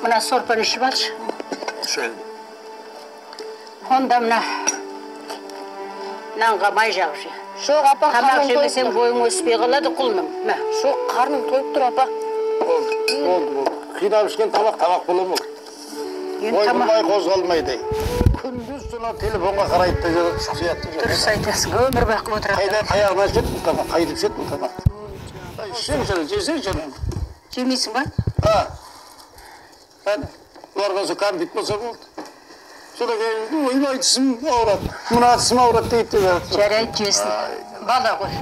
Мына сорпаны ішіп алшы. Шөл. Онда нанға май жағып же. Жоқ, апа, тамақ жемесең бойың өспей қалады құлыным. Жоқ, қарным тойып тұр, апа. Болды. Қинап ішкен тамақ бола ма? Ойбай қозғалмайды. Күндіз түні телефонға қарайды да сиятты. Дұрыс айтасың, өмір бақы отырады. Қайда таяғына жет бұл тамақ, қайдып жет бұл тамақ. Жесең. Жемейсің ба? Бұларға сол кәмпит болса болды. Сода кейін, ойбай тісім ауырады, мына тісім ауырады дейді. Жарайды, жесін. Бала ғой.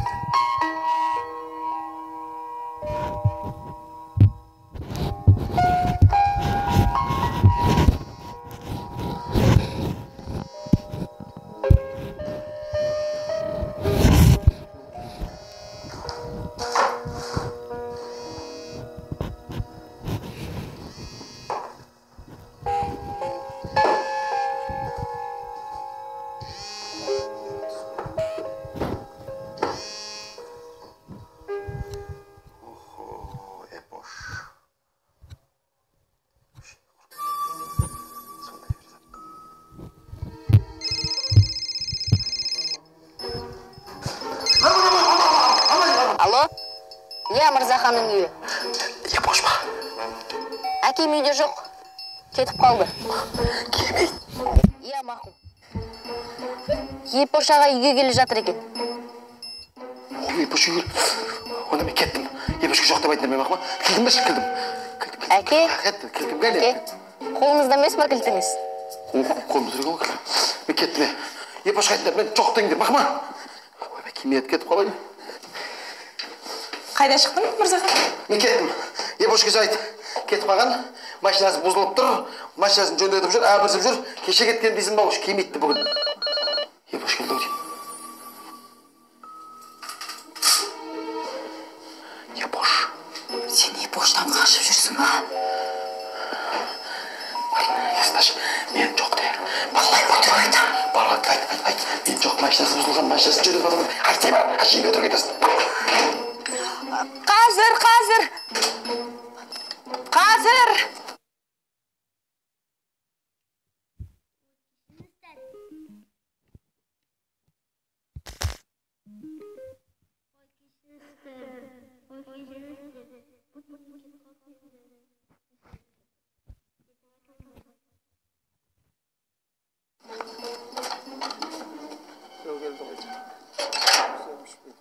Алло? Иә, Мырзаханның үйі. Бош па? Әкем үйде жоқ. Кетіп қалды. Келмейді. Иә, мақұл. Епош аға үйге келе жатыр екен. Епош үйге? Онда мен кеттім. Епошқа жоқ деп айтын мен мақыма. Кілдім бе кілдім? Әке? Кілдім кәне? Қолыңызда емес па кілтіңіз? Қолымыз жүрген ғой кілдім. Мен кеттім. Епошқа айтын мен жоқ деңдер мақыма. Ойбай, кемет кетіп қалайын. Қайда шықтың, Мырзахан? Мен кеттім. Епошқа айт. Кетіп қалған. Машинасы бұзылып тұр. Машинасын жөндетіп жүр, әбірсіп жүр. Кеше кеткен дейсің ба, кемейді бүгін. Епош келді өтейін. Епош. Сен Епоштан қашып жүрсің ба? Есташ, мен жоқ де. Балай өтір айта. Айт. Мен жоқ, машинасы бұзылған, машинасын жөндетіп адамын. Айтсай бар, әшейін өтір кетесің. Қазір!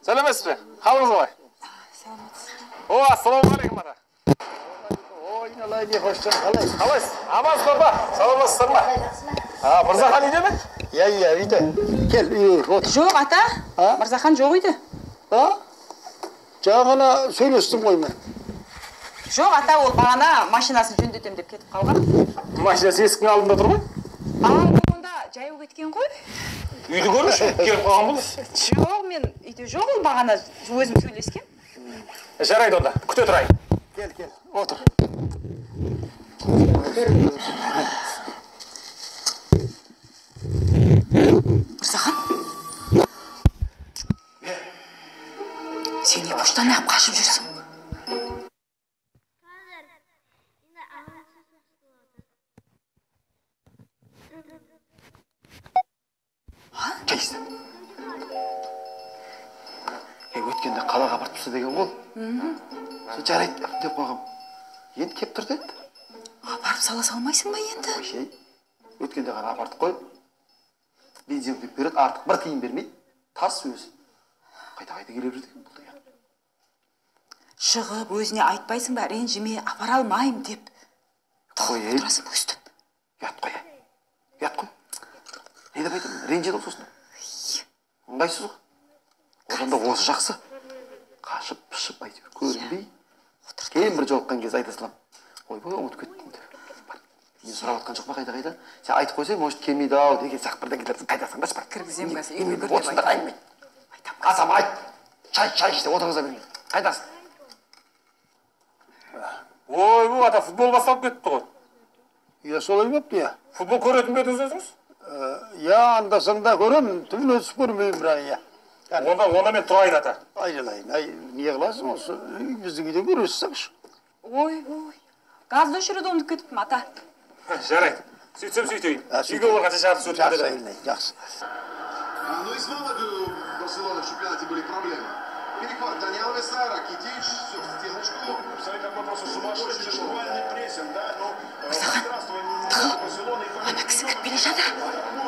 Сәлеметсіз бе? Қалыңыз қалай? О, ассалаумағалейкум ата. Ой, налай не қошчан, қалай? Қалайсыз? Амансыздар ба? Саламатсыздар ма? Мырзахан үйде ме? Иә, үйде. Кел, отыр. Жоқ, ата. Мырзахан жоқ үйде. Жаңағына сөйлестім ғой мен. Жоқ, ата, ол бағана машинасын жөндетем деп кетіп қалған. Машинасы есіктің алдында тұр ма? Онда жаяу кеткен ғой. Үйді көріңізші, келіп қалған болыз. Жоқ, мен үйде жоқ, ол бағана өзім сөйлескен. Жарайды онда, күте тұрайын. Кел, отыр. Мырзахан? Сен Епоштан неғып қашып жүрсің? Кейсті. Өткенде қалаға барып тұрса деген ол. Жарайды деп қойғам. Енді кеп тұр деді. Барып сала салмайсың ба енді? Өткенде ғана апартып қойып. бензин құйып береді, артық бір тиын бермейді. Тас өзі. Қайта-қайта келе береді екен бұл деген. Шығып өзіне айтпайсың ба, ренжіме, апара алмайым деп. Қой, Тұрасың өстіп. Ұят қой. Ұят қой. Не деп айтамын? Ренжеді ғой сосын. Ыңғайсыз ғой. Одан да осы жақсы. Қашып, пышып, әйтеуір көрінбей. Кейін бір жолыққан кез айта салам. Ойбай, ұмытып кеттім деп. Мен сұрап жатқан жоқ па қайта-қайта? Сен айтып қойсай, может келмейді ау деген сияқты бірден келерсің. Қайдасың да, Кіргізем қазір, үйге үйге кір деп айтам. Атам айт. Чай іште отырғыза берген. Қайдасың? Ой, ата футбол басталып кетті ғой. Я солай бопты я. Футбол көретін бе өзіңіз? Я анда-санда көремін, түбін өтіп көрмеймін бірақ я. Онда мен тұрайын ата. Айналайын, не қыласың осы, біздің үйде көресіз. Ой. Газды өшіруді ұмытып кетіппін, ата. Жарайды. Сөйтсем сөйтейін. Үйге болғанша жарты сөйтіп Жақсы, кетеді. айналайын, жақсы. Ну и снова у Барселоны в чемпионате были проблемы. Перехват Дани Алвеса, Ракитич, все в стеночку. Смотри, какой просто сумасшедший шквальный прессинг, да? Ну, здравствуй, Барселона и Ана кісі кіріп келе жатыр.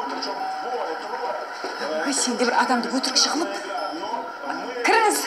причем двое, трое. Ой, сенде бір адамды өтірікші қылып. Кіріңіз.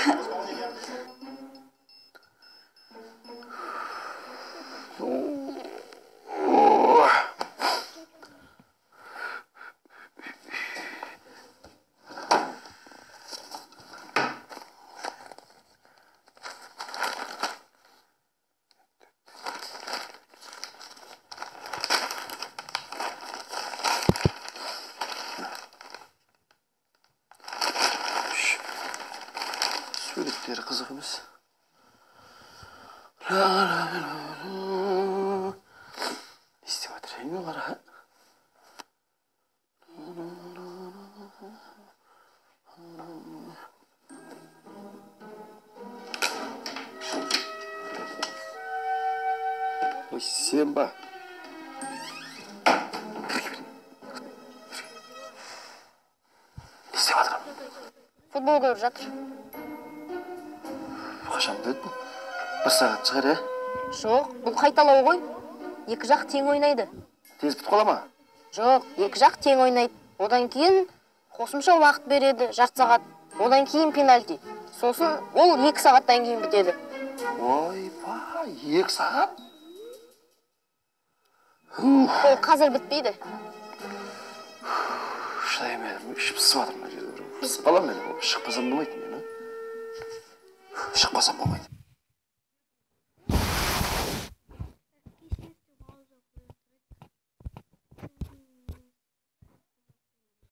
Суреттері қызық емес. Не істеп жатыр, ене қара. Ой, сен ба? Не істеп жатыр? Футбол көріп жатыр. Қашан деді бұл? Бір сағат шығар, ә? Жоқ, бұл қайталау ғой. Екі жақ тең ойнайды. Тез бітіп қала ма? Жоқ, екі жақ тең ойнайды. Одан кейін қосымша уақыт береді, жарты сағат. Одан кейін пенальти. Сосын ол 2 сағаттан кейін бітеді. Ойбай, 2 сағат? Ол қазір бітпейді. Шыдай мәдім, ішіп пысып жатырмын. Пысып қалам мен, шықпасам болмайды мен. Шықпасам болмайды.